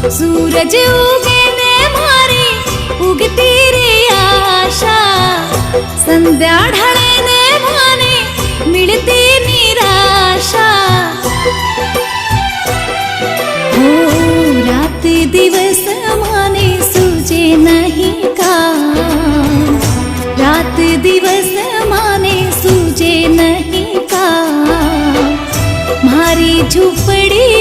सूरज उगे ने मारी उगती रे आशा, संध्या ढळे ने माने मिलती निराशा। हो रात दिवस माने सूझे नहीं का, रात दिवस माने सूझे नहीं का। मारी झूपड़ी